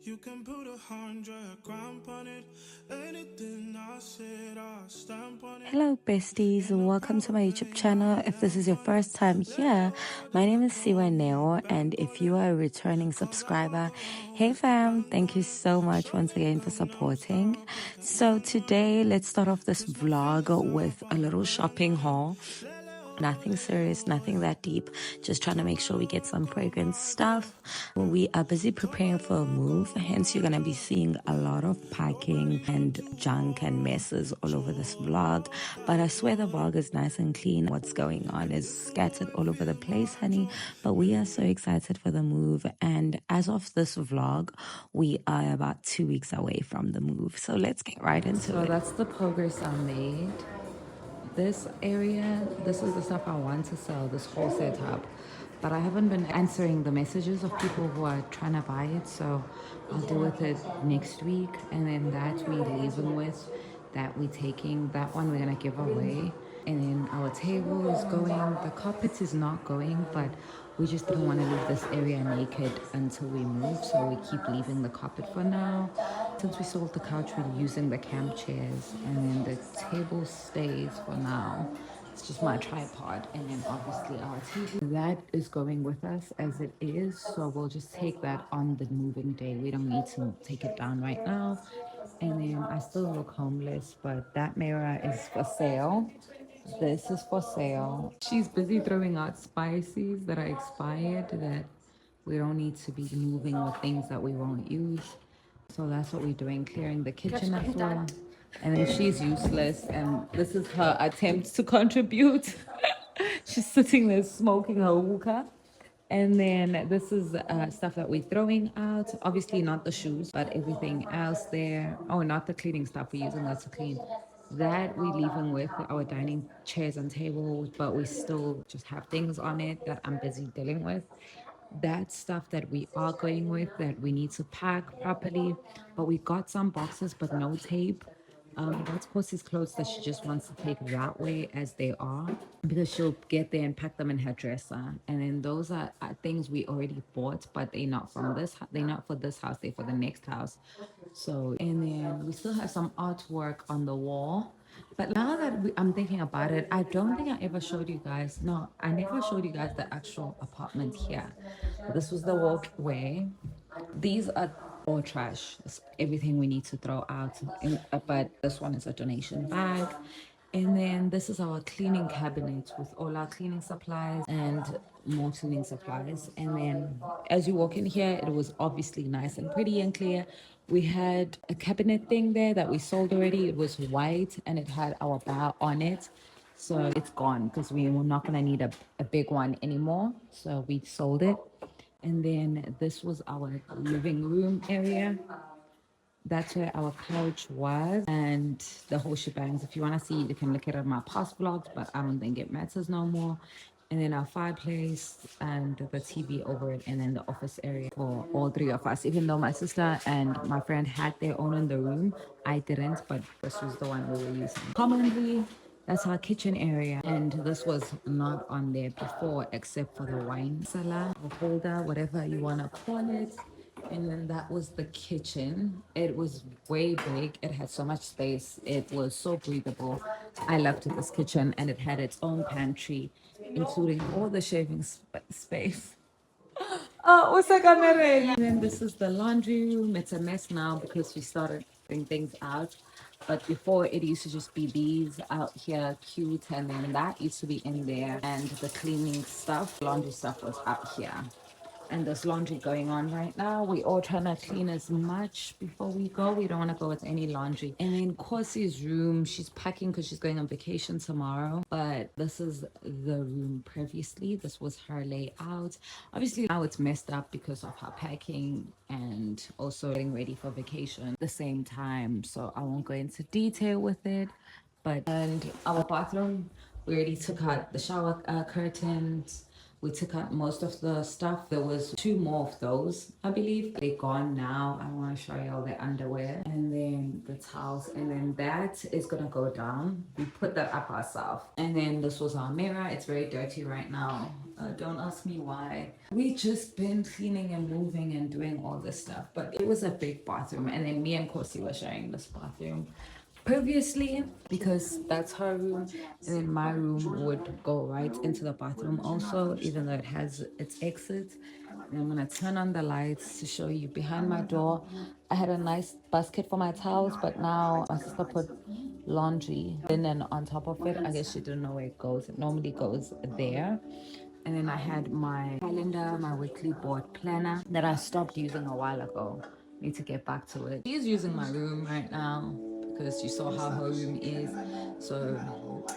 You can put 100 gram on it. Anything I said, I stamp on it. Hello, besties. Welcome to my YouTube channel. If this is your first time here, my name is Siwa Neo, and if you are a returning subscriber, hey fam, thank you so much once again for supporting. So today, let's start off this vlog with a little shopping haul. Nothing serious, nothing that deep. Just trying to make sure we get some fragrance stuff. We are busy preparing for a move, hence you're gonna be seeing a lot of packing and junk and messes all over this vlog. But I swear the vlog is nice and clean. What's going on is scattered all over the place, honey. But we are so excited for the move. And as of this vlog, we are about 2 weeks away from the move. So let's get right into it. So that's the progress I made. This area, this is the stuff I want to sell, this whole setup. But I haven't been answering the messages of people who are trying to buy it, so I'll deal with it next week. And then that we're leaving with, that we're taking, that one we're gonna give away. And then our table is going, the carpet is not going, but we just don't want to leave this area naked until we move, so we keep leaving the carpet for now. Since we sold the couch, we're using the camp chairs, and then the table stays for now. It's just my tripod, and then obviously our TV. That is going with us as it is, so we'll just take that on the moving day. We don't need to take it down right now. And then I still look homeless, but that mirror is for sale. This is for sale. She's busy throwing out spices that are expired that we don't need to be moving with things that we won't use. So that's what we're doing, clearing the kitchen as well. And then she's useless, and this is her attempt to contribute. She's sitting there smoking her hookah. And then this is stuff that we're throwing out. Obviously not the shoes, but everything else there. Oh, not the cleaning stuff. We're using that to clean. That we're leaving with our dining chairs and tables, but we still just have things on it that I'm busy dealing with. That stuff that we are going with that we need to pack properly, but we got some boxes but no tape. That's Kosi's clothes that she just wants to take that way as they are, because she'll get there and pack them in her dresser. And then those are things we already bought, but they're not from this. They're not for this house. They're for the next house. So, and then we still have some artwork on the wall. But now that I'm thinking about it, I don't think I ever showed you guys. No, I never showed you guys the actual apartment here. This was the walkway. These are all trash. It's everything we need to throw out. But this one is a donation bag. And then this is our cleaning cabinet with all our cleaning supplies and more cleaning supplies. And then as you walk in here, it was obviously nice and pretty and clear. We had a cabinet thing there that we sold already. It was white and it had our bar on it. So it's gone because we were not going to need a big one anymore. So we sold it. And then this was our living room area. That's where our couch was and the whole shebangs. If you want to see, you can look at it on my past vlogs, but I don't think it matters no more. And then our fireplace and the TV over it, and then the office area for all three of us. Even though my sister and my friend had their own in the room, I didn't, but this was the one we were using. Commonly, that's our kitchen area, and this was not on there before except for the wine cellar or holder, whatever you want to call it. And then that was the kitchen. It was way big. It had so much space. It was so breathable. I loved this kitchen, and it had its own pantry, including all the shaving space. Oh, what's that camera? And then this is the laundry room. It's a mess now because we started putting things out. But before, it used to just be these out here, cute, and then that used to be in there. And the cleaning stuff, laundry stuff was out here. And there's laundry going on right now. We all trying to clean as much before we go. We don't want to go with any laundry. And then Kosi's room, she's packing because she's going on vacation tomorrow. But this is the room previously. This was her layout. Obviously now it's messed up because of her packing and also getting ready for vacation at the same time. So I won't go into detail with it. But and our bathroom, we already took out the shower curtains. We took out most of the stuff. There was 2 more of those, I believe. They're gone now. I want to show you all the underwear and then the towels. And then that is going to go down. We put that up ourselves. And then this was our mirror. It's very dirty right now. Don't ask me why. We just been cleaning and moving and doing all this stuff. But it was a big bathroom. And then me and Kosi were sharing this bathroom previously because that's her room, and then my room would go right into the bathroom also, even though it has its exit. And I'm gonna turn on the lights to show you behind my door. I had a nice basket for my towels, but now my sister put laundry linen on top of it. I guess she didn't know where it goes. It normally goes there. And then I had my calendar, my weekly board planner that I stopped using a while ago. Need to get back to it. She's using my room right now because you saw how her room is. So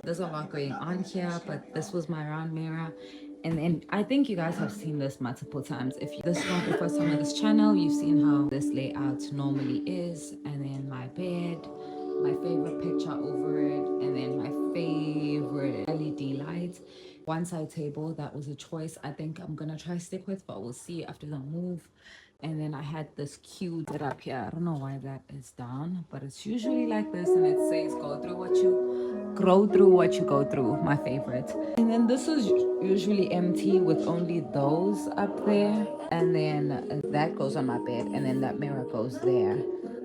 there's a lot going on here, but this was my round mirror. And then I think you guys have seen this multiple times. If this is not the first time on this channel, you've seen how this layout normally is. And then my bed, my favorite picture over it, and then my favorite LED light. One side table, that was a choice I think I'm gonna try stick with, but we'll see after the move. And then I had this cute setup here. I don't know why that is down, but it's usually like this, and it says go through what you go through, my favorite. And then this is usually empty with only those up there, and then that goes on my bed, and then that mirror goes there.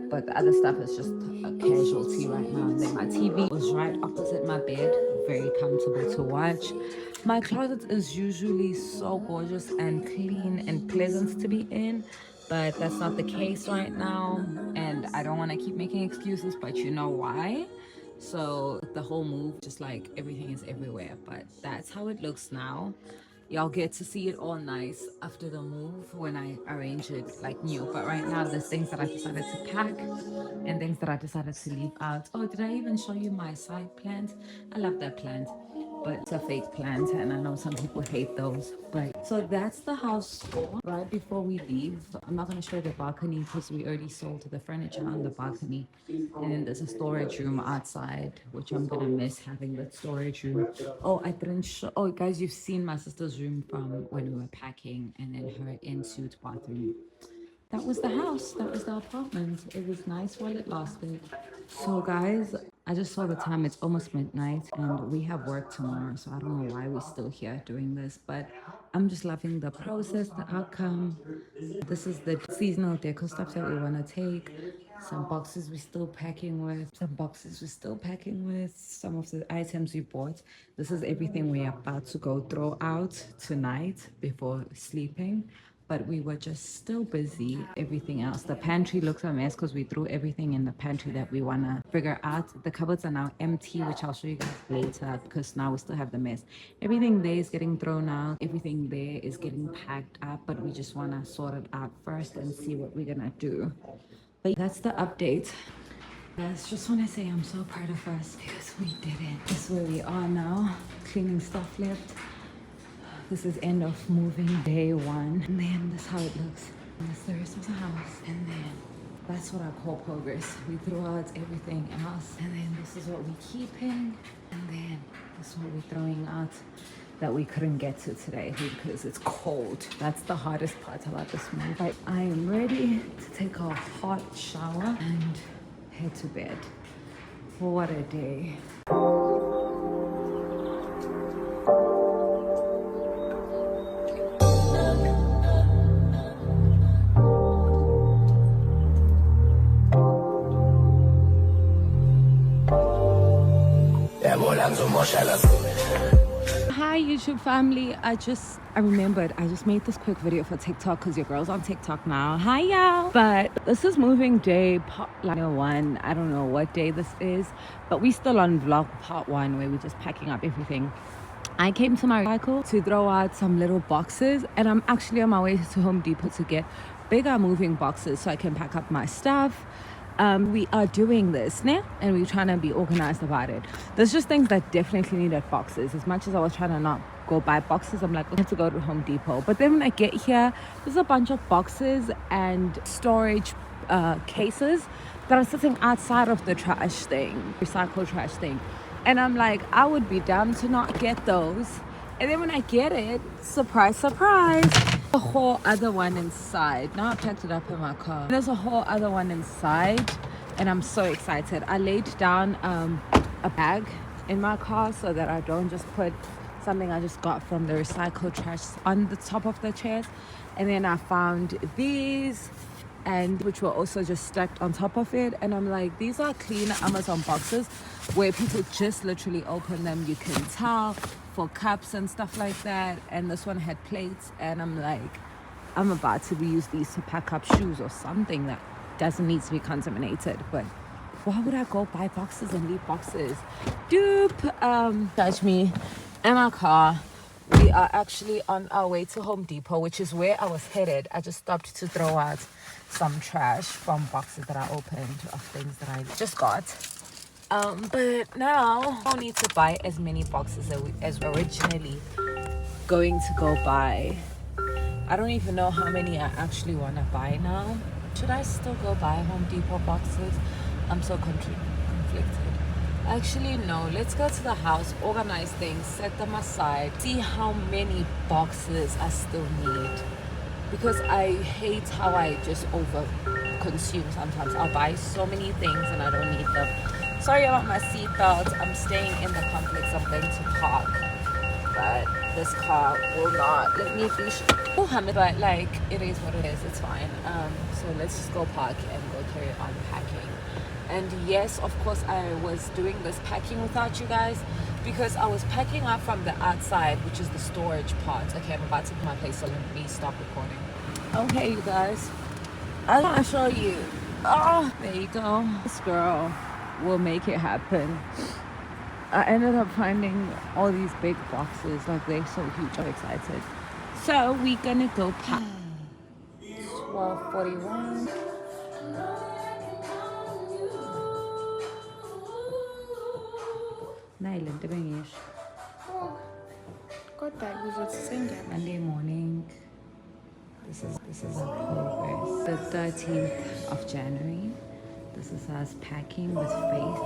But the other stuff is just a casualty right now. And then my TV was right opposite my bed, very comfortable to watch. My closet is usually so gorgeous and clean and pleasant to be in, but that's not the case right now. And I don't want to keep making excuses, but you know why. So the whole move, just like everything is everywhere, but that's how it looks now. Y'all get to see it all nice after the move when I arrange it like new. But right now, there's things that I decided to pack and things that I decided to leave out. Oh, did I even show you my side plant? I love that plant, but it's a fake plant, and I know some people hate those. But so that's the house tour. Right before we leave, I'm not going to show you the balcony because we already sold the furniture on the balcony. And then there's a storage room outside, which I'm going to miss having that storage room. Oh, I didn't show. Oh, guys, you've seen my sister's room from when we were packing, and then her in-suit bathroom. That was the house. That was the apartment. It was nice while it lasted. So guys, I just saw the time. It's almost midnight and we have work tomorrow. So I don't know why we're still here doing this, but I'm just loving the process, the outcome. This is the seasonal deco stuff that we want to take. Some boxes we're still packing with. Some boxes we're still packing with. Some of the items we bought. This is everything we're about to go throw out tonight before sleeping. But we were just still busy. Everything else, the pantry looks a mess because we threw everything in the pantry that we want to figure out. The cupboards are now empty, which I'll show you guys later because now we still have the mess. Everything there is getting thrown out. Everything there is getting packed up, but we just want to sort it out first and see what we're gonna do. But that's the update. Guys, just want to say I'm so proud of us because we did it. This is where we are now, cleaning stuff left. This is end of moving day 1. And then this is how it looks. And that's the rest of the house. And then that's what I call progress. We threw out everything else. And then this is what we're keeping. And then this is what we're throwing out that we couldn't get to today because it's cold. That's the hardest part about this move. But I am ready to take a hot shower and head to bed. What a day. Hi YouTube family, I remembered I just made this quick video for TikTok because your girl's on TikTok now. Hi y'all. But this is moving day part 1. I don't know what day this is, but we still on vlog part 1 where we're just packing up everything. I came to my cycle to throw out some little boxes, and I'm actually on my way to Home Depot to get bigger moving boxes so I can pack up my stuff. We are doing this now, and we're trying to be organized about it. There's just things that definitely needed boxes. As much as I was trying to not go buy boxes, I'm like, I have to go to Home Depot. But then when I get here, there's a bunch of boxes and storage cases that are sitting outside of the trash thing, recycle trash thing. And I'm like, I would be dumb to not get those And then when I get it, surprise, surprise, a whole other one inside. Now I packed it up in my car. There's a whole other one inside, and I'm so excited. I laid down a bag in my car so that I don't just put something I just got from the recycled trash on the top of the chairs. And then I found these, and which were also just stacked on top of it. And I'm like, these are clean Amazon boxes where people just literally open them. You can tell, for cups and stuff like that. And this one had plates, and I'm like, I'm about to use these to pack up shoes or something that doesn't need to be contaminated. But why would I go buy boxes and leave boxes? Dupe. Judge me in my car. We are actually on our way to Home Depot, which is where I was headed. I just stopped to throw out some trash from boxes that I opened of things that I just got. But now I don't need to buy as many boxes as originally going to go buy. I don't even know how many I actually want to buy now. Should I still go buy Home Depot boxes? I'm so conflicted. Actually, no. Let's go to the house, organize things, set them aside, see how many boxes I still need. Because I hate how I just over consume sometimes. I'll buy so many things and I don't need them. Sorry about my seatbelt. I'm staying in the complex. I'm going to park, but this car will not let me be. But like, it is what it is. It's fine. So let's just go park and go carry on packing. And yes, of course, I was doing this packing without you guys because I was packing up from the outside, which is the storage part. Okay, I'm about to put my place, so let me stop recording. Okay, you guys, I want to show you. Oh, there you go. This girl will make it happen. I ended up finding all these big boxes, like they're so huge. I'm excited. So we're gonna go pack. 12:41. Monday morning. This is our progress. The 13th of January. This is us packing with faith.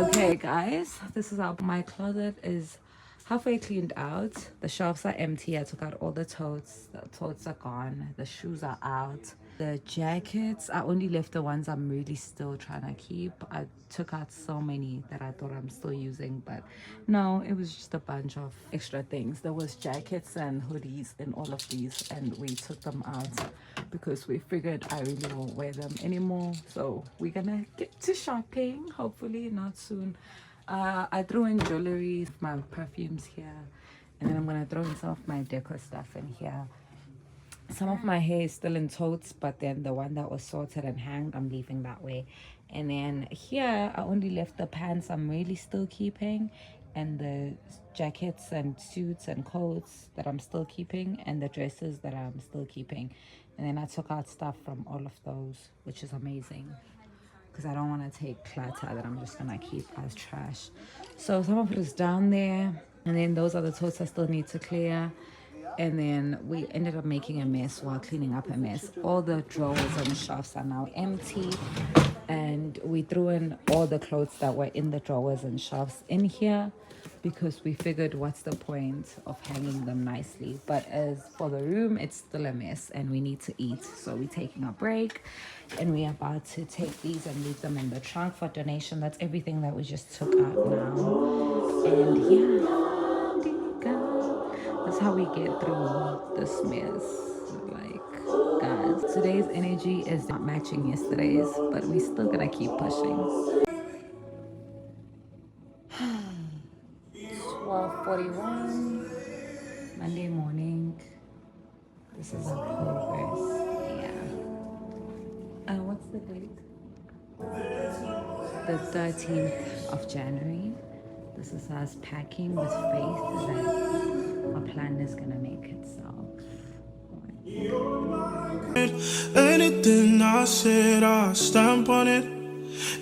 Okay, guys, this is how my closet is halfway cleaned out. The shelves are empty. I took out all the totes. The totes are gone. The shoes are out. The jackets, I only left the ones I'm really still trying to keep. I took out so many that I thought I'm still using, but no, it was just a bunch of extra things. There was jackets and hoodies in all of these, and we took them out because we figured I really won't wear them anymore. So we're gonna get to shopping, hopefully not soon. I threw in jewelry, my perfumes here, and then I'm gonna throw in some of my decor stuff in here. Some of my hair is still in totes, but then the one that was sorted and hanged, I'm leaving that way. And then here, I only left the pants I'm really still keeping, and the jackets and suits and coats that I'm still keeping, and the dresses that I'm still keeping. And then I took out stuff from all of those, which is amazing, because I don't want to take clutter that I'm just gonna keep as trash. So some of it is down there, and then those are the totes I still need to clear. And then we ended up making a mess while cleaning up a mess. All the drawers and shelves are now empty, and we threw in all the clothes that were in the drawers and shelves in here because we figured, what's the point of hanging them nicely? But as for the room, it's still a mess and we need to eat. So we're taking a break and we're about to take these and leave them in the trunk for donation. That's everything that we just took out now. And yeah, that's how we get through this mess. Like, guys, today's energy is not matching yesterday's, but we still gonna keep pushing. 12:41 Monday morning. This is our progress. Yeah. What's the date? The 13th of January. This is us packing with faith that our plan is gonna make itself. Anything I said, I stamp on it.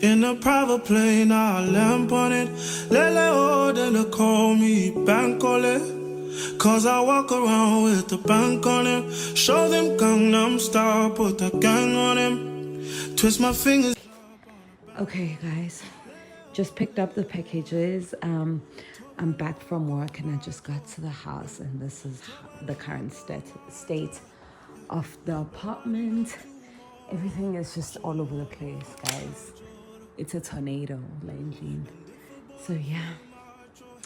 In a private plane, I lamp on it. Lele oh, they call me Bankole. Cause I walk around with the bank on him. Show them Gangnam Style, put the gang on him. Twist my fingers. Okay, guys. Just picked up the packages. I'm back from work and I just got to the house, and this is the current state of the apartment. Everything is just all over the place, guys. It's a tornado, lately. So yeah,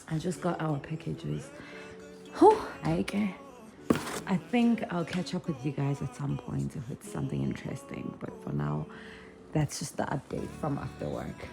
I just got our packages. I think I'll catch up with you guys at some point if it's something interesting. But for now, that's just the update from after work.